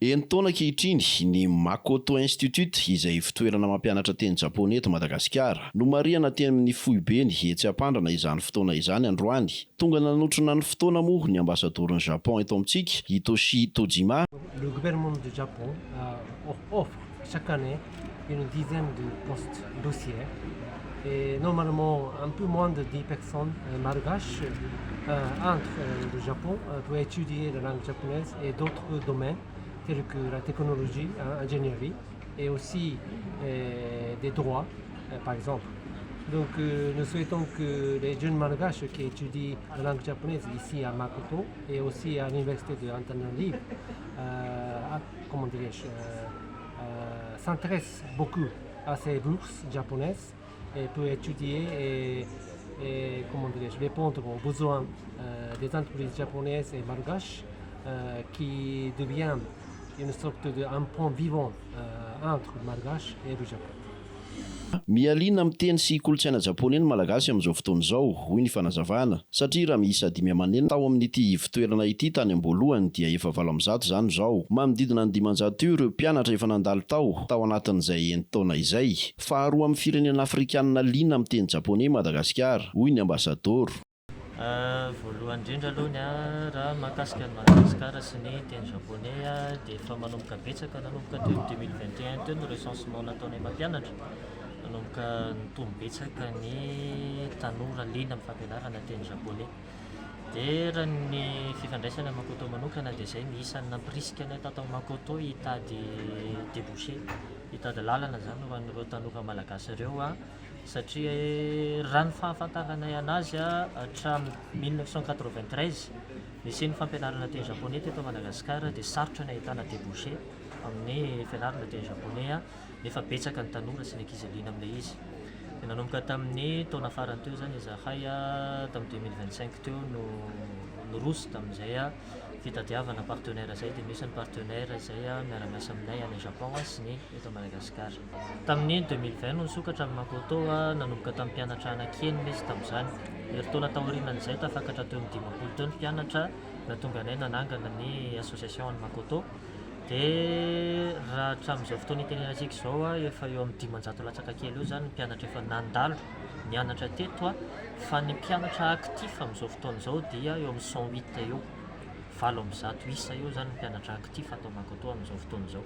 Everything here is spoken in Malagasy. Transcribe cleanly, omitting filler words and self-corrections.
Taona ankehitriny ny Makoto Institute izay fitoerana mampianatra teny japoney eto Madagasikara no marihana teny amin'ny foibeny etsy ampandrana izany fotoana izany androany. Tonga nanotrona ny fotoana moa ny ambassadeur ny Japon eto amintsika Hitoshi Tojima. Le gouvernement du Japon offre chaque année une dizaine de postes dossiers et normalement un peu moins de 10 personnes malgaches entrent le Japon pour étudier la langue japonaise et d'autres domaines tels que la technologie, l'ingénierie et aussi des droits, par exemple. Donc nous souhaitons que les jeunes malgaches qui étudient la langue japonaise ici à Makoto et aussi à l'université de Antananarivo s'intéressent beaucoup à ces bourses japonaises et pour étudier et répondre aux besoins des entreprises japonaises et malgaches qui deviennent une sorte d'un pont vivant entre le malgache et le Japon. Mialina amin'ny teny sy kolontsaina japoney ny malagasy amin'izao fotoana izao, hoy ny fanazavana, satria raha miisa 5 aman'enina tao amin'ity fitoerana ity tany am-boalohany dia efa 700 zany izao. Manodidina ny 500 ireo mpianatra efa nandalo tao anatin'izay 9 taona izay. Faharoa amin'ny firenena afrikanina liana amin'ny teny japoney Madagasikara, hoy ny ambassadeur. Voalohany indrindra aloha raha mahakasika ny Madagasikara sy ny teny japoney dia efa manomboka betsaka nanomboka teo 2021 teo ny recensement nataonay mampianatra. Nanomboka nitombo betsaka ny tanora liana amin'ny fampianarana teny japoney. Dia raha ny fifandraisana Makoto manokana dia izay ny isan'ny nampirisika ny tato Makoto hitady débouché, hitady lalana zany ho an'ireo tanora malagasy ireo satria raha ny fahafantaranay anazy hatramin'ny 1993 nisy fampianarana teny japoney teto Madagasikara dia sarotra ny ahitana débouché amin'ny fianarana teny japoney nefa betsaka ny tanora sy ny ankizy liana amin'ilay izy. Nanomboka tamin'ny taona farany teo zany izahay tamin'ny 2025 teo no roso tamin'izay fitadiavana partenaire zay dia misy ny partenaire zay miara-miasa aminay any Japon sy ny eto Madagasikara. Tamin'ny 2020 no nisokatra amin'ny Makoto nanomboka tamin'ny mpianatra anankenina izy tamin'izany. Eritaona taorianan'izay tafakatra teo amin'ny 10 teo ny mpianatra na tonga anay nanangana ny association ny Makoto. Dia raha hatramin'izao fotoana itenenantsika izao efa eo amin'ny 500 latsaka kely eo zany ny mpianatra efa nandalo nianatra teto fa ny mpianatra actif amin'izao fotoana izao dia eo amin'ny 108 eo. 700 isa eo zany ny mpianatra actif atao Makoto amin'izao fotoana izao.